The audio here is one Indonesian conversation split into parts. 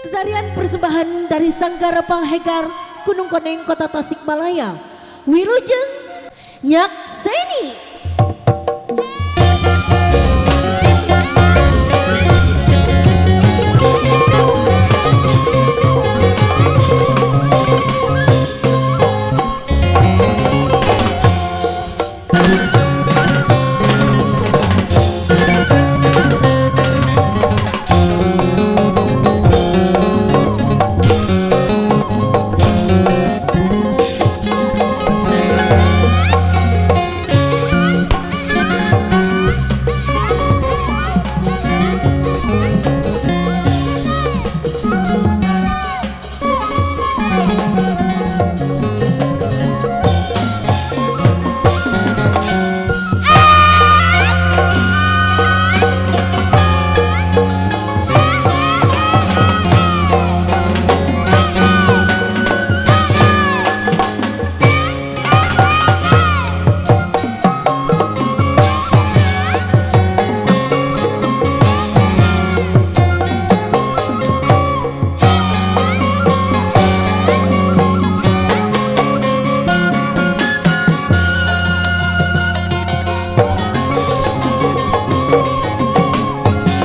Tarian persembahan dari Sanggar Panghegar Gunung Koneng Kota Tasikmalaya, Wilujeng Nyakseni.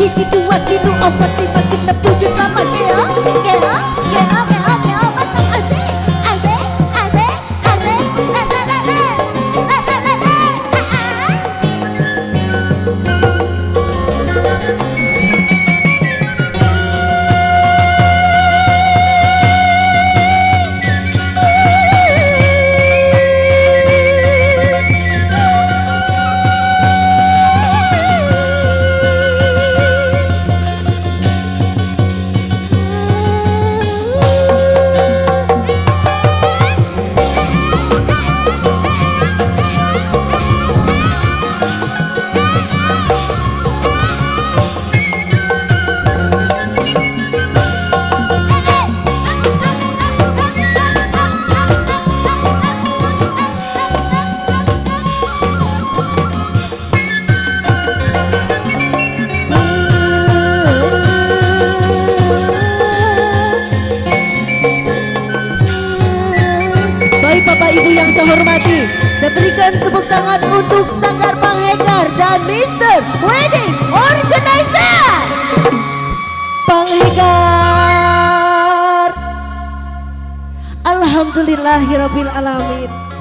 Hiji dua tilu opat lima genep tujuh delapan gea gea gea gea gea mantap asik asik asik asik le le le le le le le le Bapak Ibu yang saya hormati, dan berikan tepuk tangan untuk Sanggar Panghegar dan Mr. Wedding Organizer Panghegar. Alhamdulillahirabbil alamin.